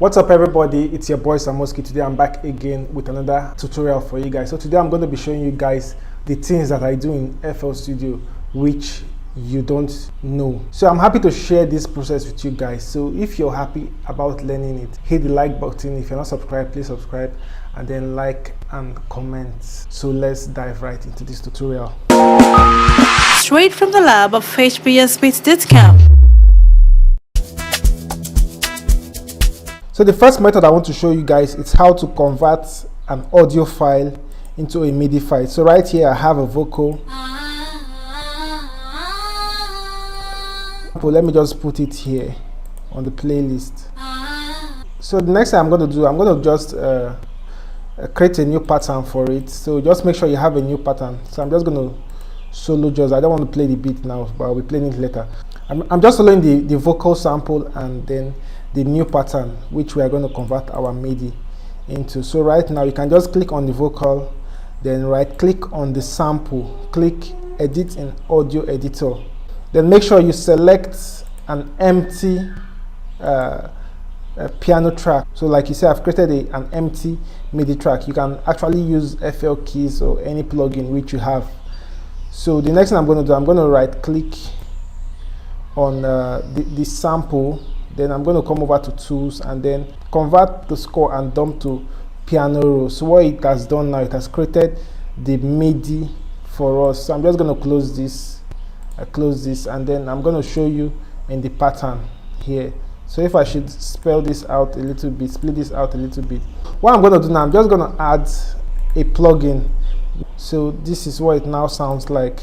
What's up everybody, it's your boy Samoski. Today I'm back again with another tutorial for you guys. So today I'm going to be showing you guys the things that I do in FL Studio which you don't know. So I'm happy to share this process with you guys. So if you're happy about learning it, hit the like button. If you're not subscribed, please subscribe and then like and comment. So let's dive right into this tutorial. Straight from the lab of HBSBits.com. So the first method I want to show you guys is how to convert an audio file into a MIDI file. So right here I have a vocal. Let me just put it here on the playlist. So the next thing I'm going to do, I'm going to just create a new pattern for it. So just make sure you have a new pattern. So I'm just going to solo just, I don't want to play the beat now, but I'll be playing it later. I'm just soloing the vocal sample and then the new pattern which we are going to convert our MIDI into. So right now you can just click on the vocal, then right click on the sample, click edit in audio editor, then make sure you select an empty piano track. So like you see, I've created an empty MIDI track. You can actually use FL Keys or any plugin which you have. So the next thing I'm going to do, I'm going to right click on the sample, then I'm going to come over to tools and then convert the score and dump to piano roll. So what it has done now, it has created the MIDI for us. So I'm just going to close this, and then I'm going to show you in the pattern here. So if I should spell this out a little bit, split this out a little bit, what I'm going to do now, I'm just going to add a plugin. So this is what it now sounds like.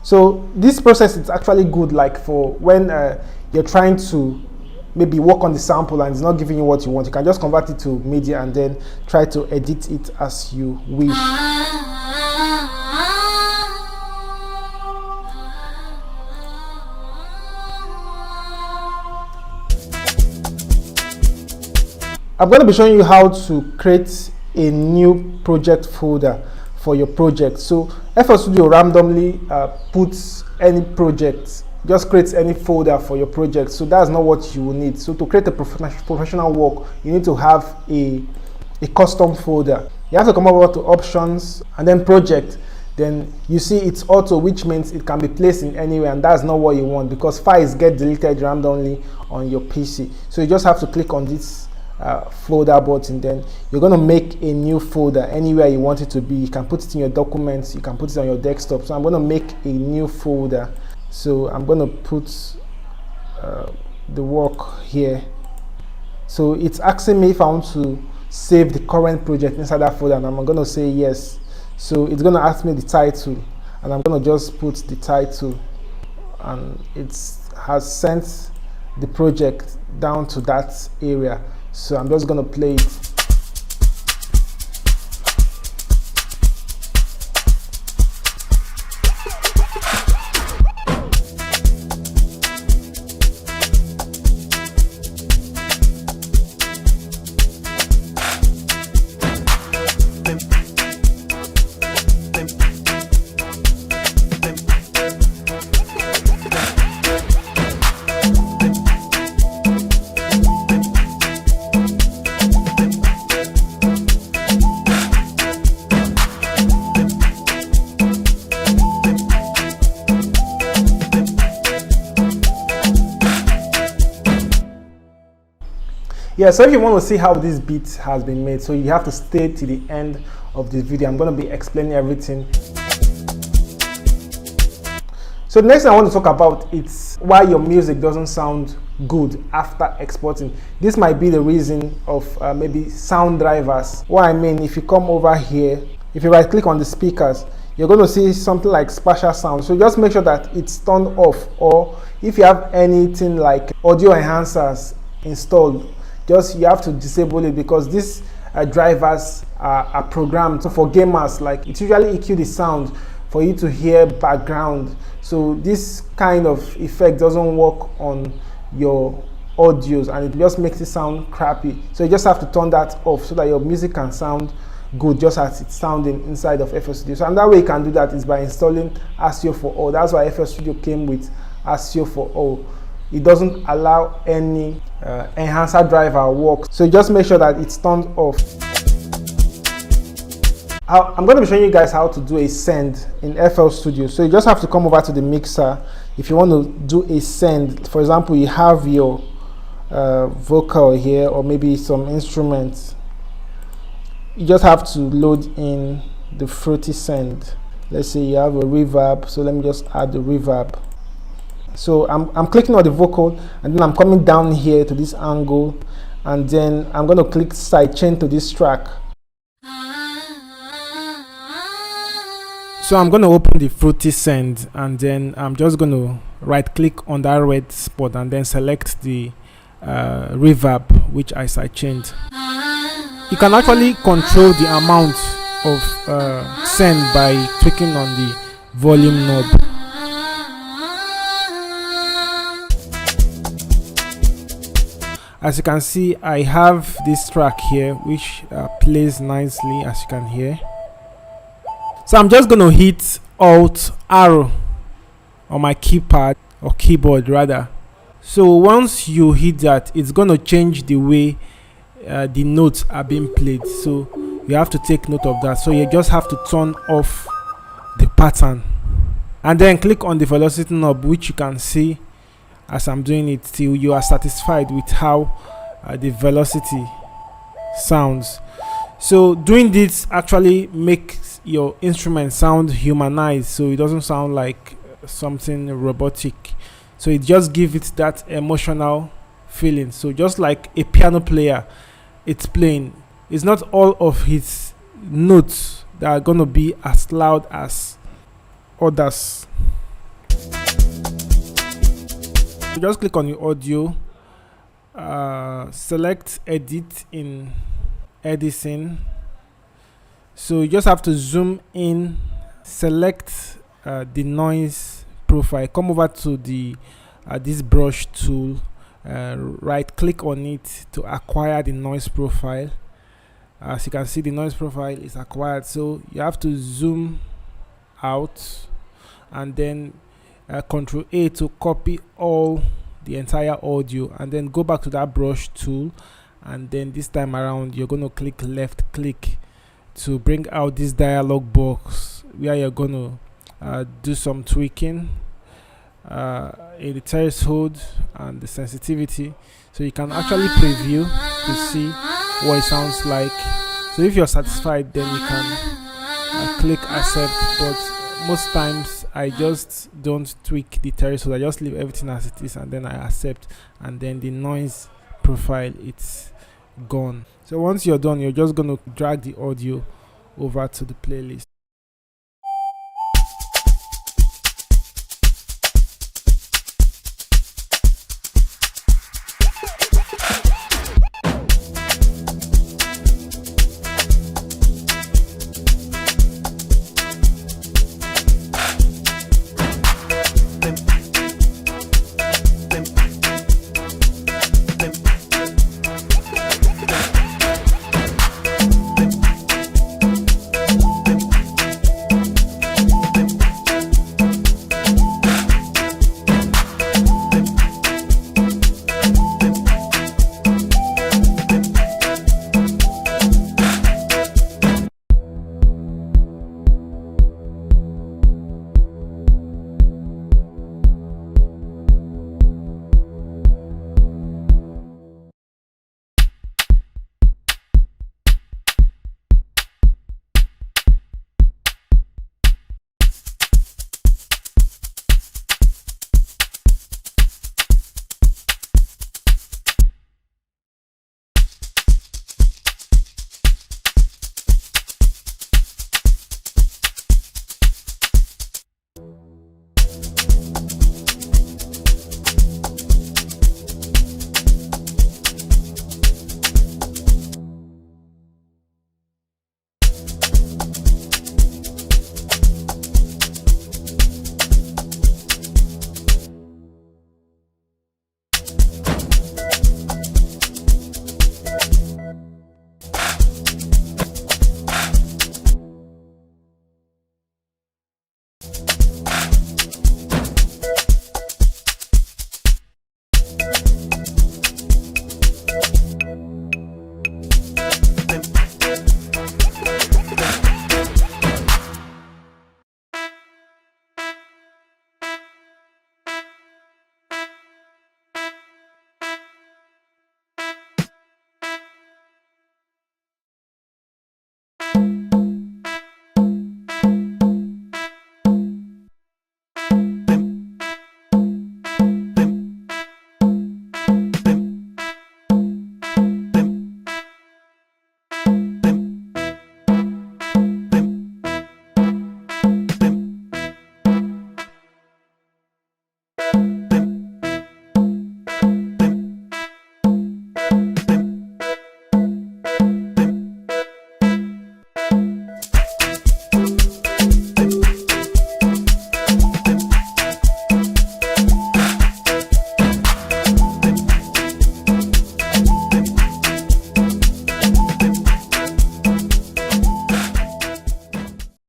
So this process is actually good, like for when you're trying to maybe work on the sample and it's not giving you what you want. You can just convert it to MIDI and then try to edit it as you wish. I'm going to be showing you how to create a new project folder for your project. So FL Studio randomly puts any project, just creates any folder for your project. So that's not what you will need. So to create a professional work, you need to have a custom folder. You have to come over to options and then project. Then you see it's auto, which means it can be placed in anywhere, and that's not what you want because files get deleted randomly on your PC. So you just have to click on this folder button, then you're going to make a new folder anywhere you want it to be. You can put it in your documents, you can put it on your desktop. So I'm going to make a new folder. So I'm going to put the work here. So it's asking me if I want to save the current project inside that folder, and I'm going to say yes. So it's going to ask me the title, and I'm going to just put the title, and it has sent the project down to that area. So I'm just going to play it. Yeah, so if you want to see how this beat has been made, so you have to stay to the end of this video. I'm going to be explaining everything. So the next thing I want to talk about is why your music doesn't sound good after exporting. This might be the reason of maybe sound drivers. What I mean, if you come over here, if you right click on the speakers, you're going to see something like spatial sound. So just make sure that it's turned off, or if you have anything like audio enhancers installed, just you have to disable it because these drivers are programmed. So for gamers, like it usually EQ the sound for you to hear background. So this kind of effect doesn't work on your audios, and it just makes it sound crappy. So you just have to turn that off so that your music can sound good just as it's sounding inside of FL Studio. So another way you can do that is by installing ASIO for All. That's why FL Studio came with ASIO for All. It doesn't allow any enhancer driver work, so just make sure that it's turned off. I'm going to be showing you guys how to do a send in FL Studio. So you just have to come over to the mixer. If you want to do a send, for example, you have your vocal here or maybe some instruments, you just have to load in the Fruity Send. Let's say you have a reverb, so let me just add the reverb. So I'm clicking on the vocal, and then I'm coming down here to this angle, and then I'm going to click sidechain to this track. So I'm going to open the Fruity Send, and then I'm just going to right click on that red spot and then select the reverb, which I sidechained. You can actually control the amount of send by clicking on the volume knob. As you can see, I have this track here which plays nicely, as you can hear. So I'm just going to hit Alt arrow on my keypad, or keyboard rather. So once you hit that, it's going to change the way the notes are being played. So you have to take note of that. So you just have to turn off the pattern and then click on the velocity knob, which you can see as I'm doing it till you are satisfied with how the velocity sounds. So doing this actually makes your instrument sound humanized, so it doesn't sound like something robotic. So it just gives it that emotional feeling. So just like a piano player, it's playing, it's not all of his notes that are going to be as loud as others. So just click on the audio, select edit in Edison. So you just have to zoom in, select the noise profile, come over to the this brush tool, right click on it to acquire the noise profile. As you can see, the noise profile is acquired, so you have to zoom out and then Ctrl A to copy all the entire audio, and then go back to that brush tool, and then this time around you're going to click left click to bring out this dialog box where you're going to do some tweaking in the threshold and the sensitivity, so you can actually preview to see what it sounds like. So if you're satisfied, then you can click accept, but most times I just don't tweak the threshold, I just leave everything as it is and then I accept, and then the noise profile, it's gone. So once you're done, you're just going to drag the audio over to the playlist.